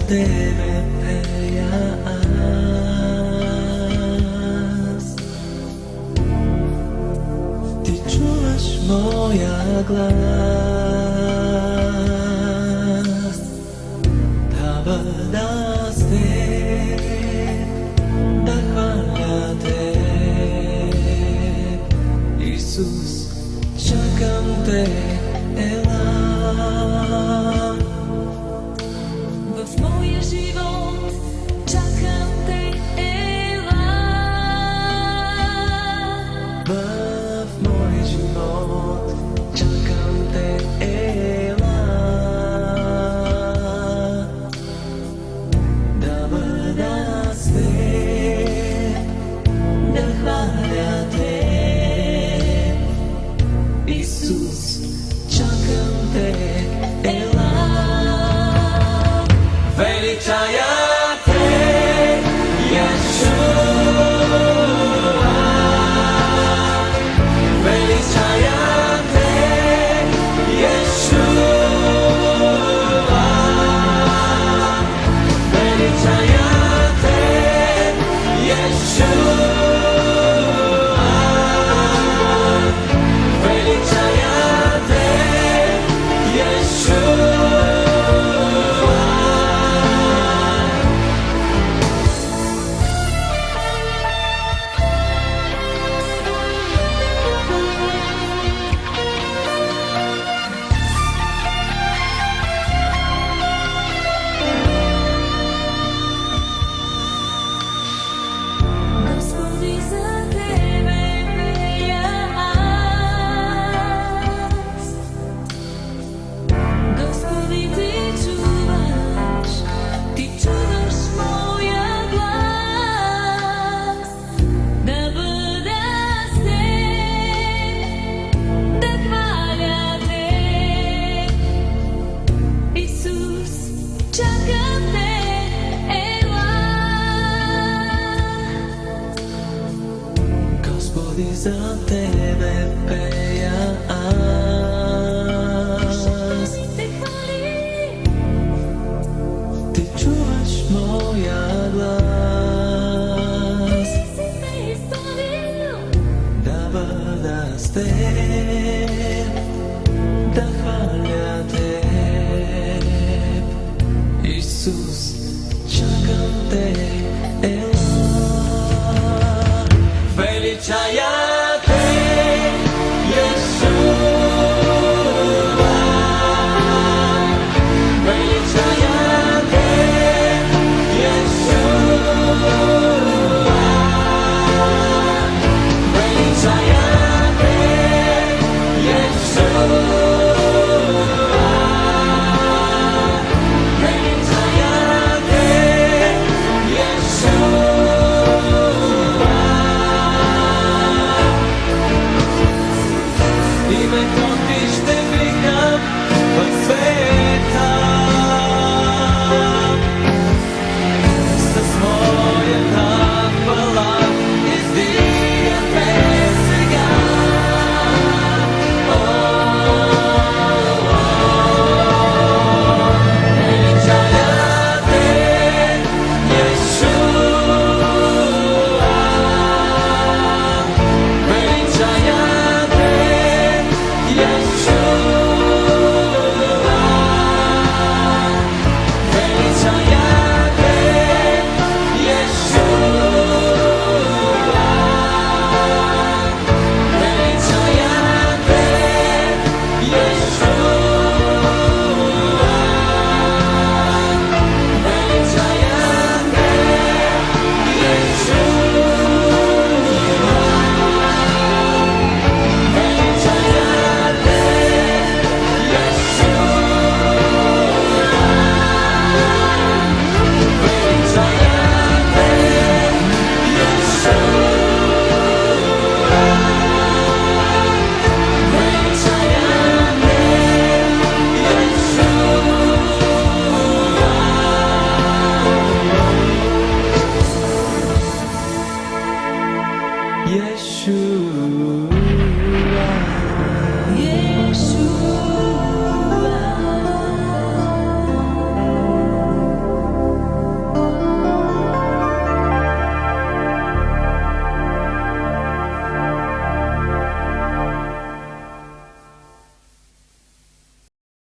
deve pejazd. Ti čuvaš moja glas, da vadaste, da hvala te, Isus, čakam te, ela. W moje život čakam te, ela. W mój żywot czekam te ela. Damy nas ty, da chwala te, Isus, czekam te ela. Veličajate Ješua, veličajate Ješua, veličajate Ješua, veličajate Ješua. Господи, за тебе пеяс. Господи, ти чуваш моя глас. Да бъда с теб, да хваля те, Исус, чакам те, ела. Господи, за тебе пеяс. Те хвалим. Ти чуваш моя глас, Си ме изпълнил. да бъда с теб, да хваля теб, Исус, чакам те, ела. Величаят Ješua, veličajat Ješua, veličajat Ješua, veličajat Ješua. Ime